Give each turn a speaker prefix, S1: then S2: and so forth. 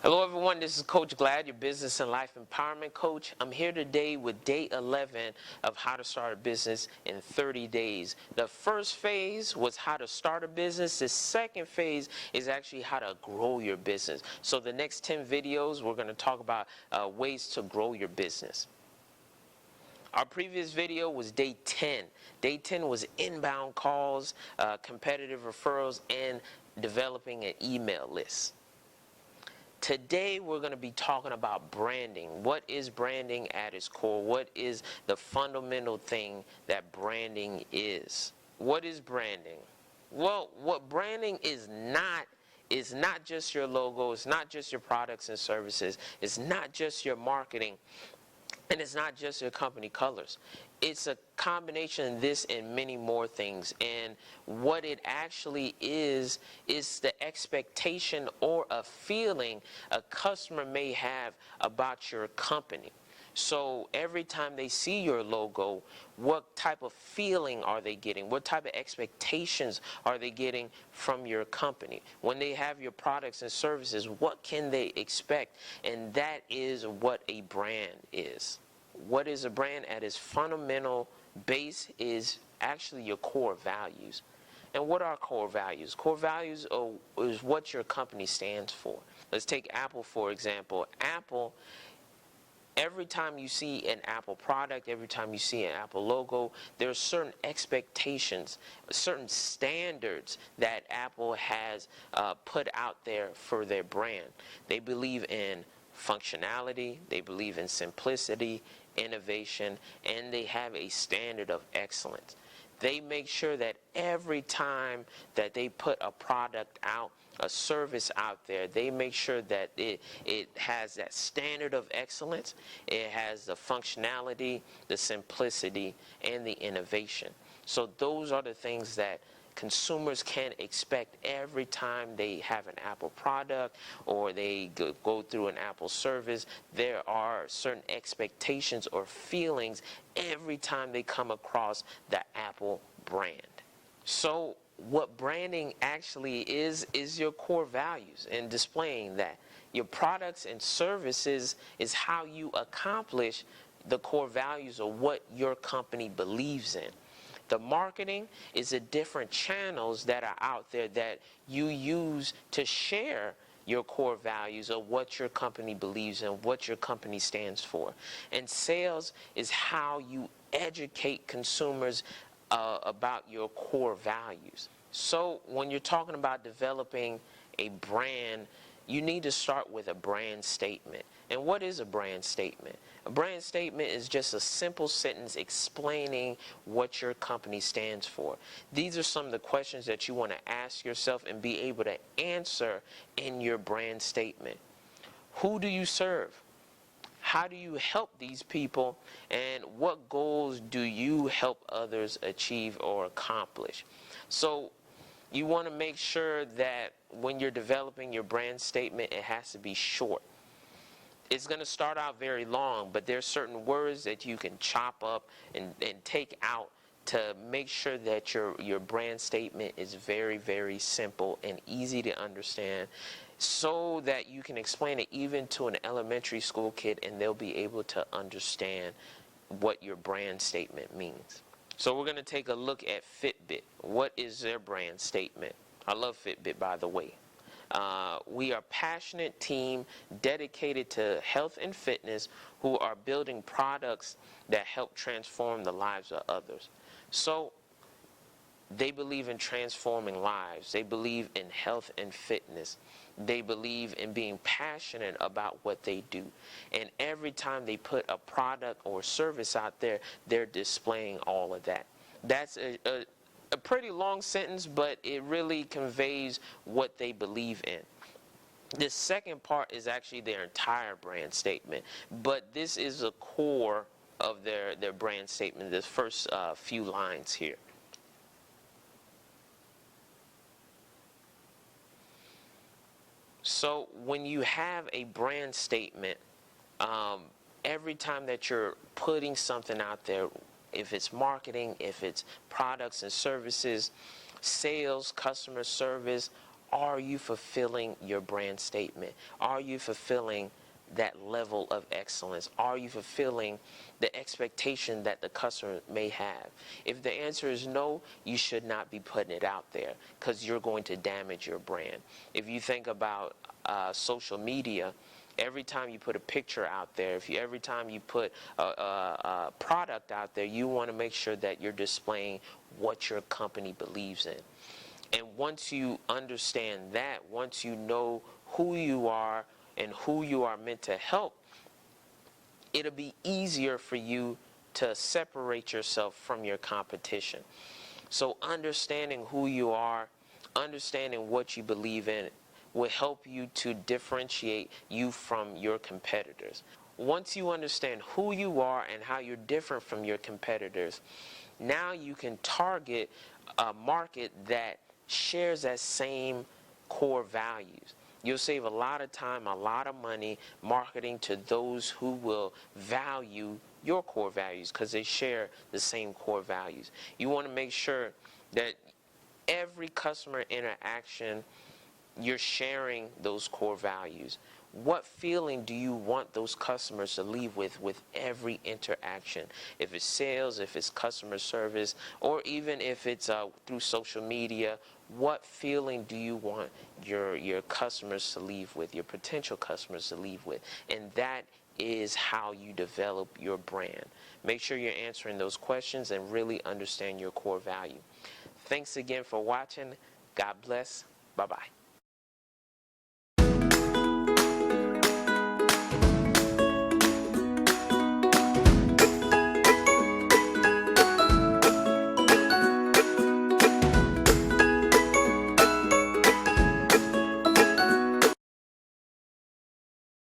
S1: Hello everyone, this is Coach Glad, your business and life empowerment coach. I'm here today with day 11 of how to start a business in 30 days. The first phase was how to start a business. The second phase is actually how to grow your business. So the next 10 videos, we're going to talk about ways to grow your business. Our previous video was day 10. Day 10 was inbound calls, competitive referrals, and developing an email list. Today we're going to be talking about branding. What is branding at its core? What is the fundamental thing that branding is? What is branding? Well, what branding is not just your logo, it's not just your products and services, it's not just your marketing, and it's not just your company colors. It's a combination of this and many more things. And what it actually is the expectation or a feeling a customer may have about your company. So every time they see your logo, what type of feeling are they getting? What type of expectations are they getting from your company? When they have your products and services, what can they expect? And that is what a brand is. What is a brand? At its fundamental base is actually your core values. And what are core values? Core values is what your company stands for. Let's take Apple, for example. Apple, every time you see an Apple product, every time you see an Apple logo, there are certain expectations, certain standards that Apple has put out there for their brand. They believe in functionality, they believe in simplicity, innovation, and they have a standard of excellence. They make sure that every time that they put a product out, a service out there, they make sure that it has that standard of excellence, it has the functionality, the simplicity, and the innovation. So those are the things that consumers can expect every time they have an Apple product or they go through an Apple service. There are certain expectations or feelings every time they come across the Apple brand. So what branding actually is your core values, and displaying that. Your products and services is how you accomplish the core values of what your company believes in. The marketing is the different channels that are out there that you use to share your core values of what your company believes in, what your company stands for. And sales is how you educate consumers about your core values. So when you're talking about developing a brand, you need to start with a brand statement. And what is a brand statement? A brand statement is just a simple sentence explaining what your company stands for. These are some of the questions that you want to ask yourself and be able to answer in your brand statement. Who do you serve? How do you help these people? And what goals do you help others achieve or accomplish? So you want to make sure that when you're developing your brand statement, it has to be short. It's going to start out very long, but there's certain words that you can chop up and take out to make sure that your brand statement is very, very simple and easy to understand, so that you can explain it even to an elementary school kid and they'll be able to understand what your brand statement means. So we're going to take a look at Fitbit. What is their brand statement? I love Fitbit, by the way. We are a passionate team dedicated to health and fitness who are building products that help transform the lives of others. So they believe in transforming lives. They believe in health and fitness. They believe in being passionate about what they do. And every time they put a product or service out there, they're displaying all of that. That's a pretty long sentence, but it really conveys what they believe in. The second part is actually their entire brand statement, but this is the core of their brand statement, the first few lines here. So when you have a brand statement, every time that you're putting something out there, if it's marketing, if it's products and services, sales, customer service, Are you fulfilling your brand statement? Are you fulfilling that level of excellence? Are you fulfilling the expectation that the customer may have? If the answer is no, you should not be putting it out there, because you're going to damage your brand. If you think about social media, every time you put a picture out there, every time you put a product out there, you want to make sure that you're displaying what your company believes in. And once you understand that, once you know who you are and who you are meant to help, it'll be easier for you to separate yourself from your competition. So understanding who you are, understanding what you believe in, will help you to differentiate you from your competitors. Once you understand who you are and how you're different from your competitors, now you can target a market that shares that same core values. You'll save a lot of time, a lot of money marketing to those who will value your core values, because they share the same core values. You want to make sure that every customer interaction, you're sharing those core values. What feeling do you want those customers to leave with every interaction? If it's sales, if it's customer service, or even if it's through social media, what feeling do you want your customers to leave with, your potential customers to leave with? And that is how you develop your brand. Make sure you're answering those questions and really understand your core value. Thanks again for watching. God bless. Bye-bye.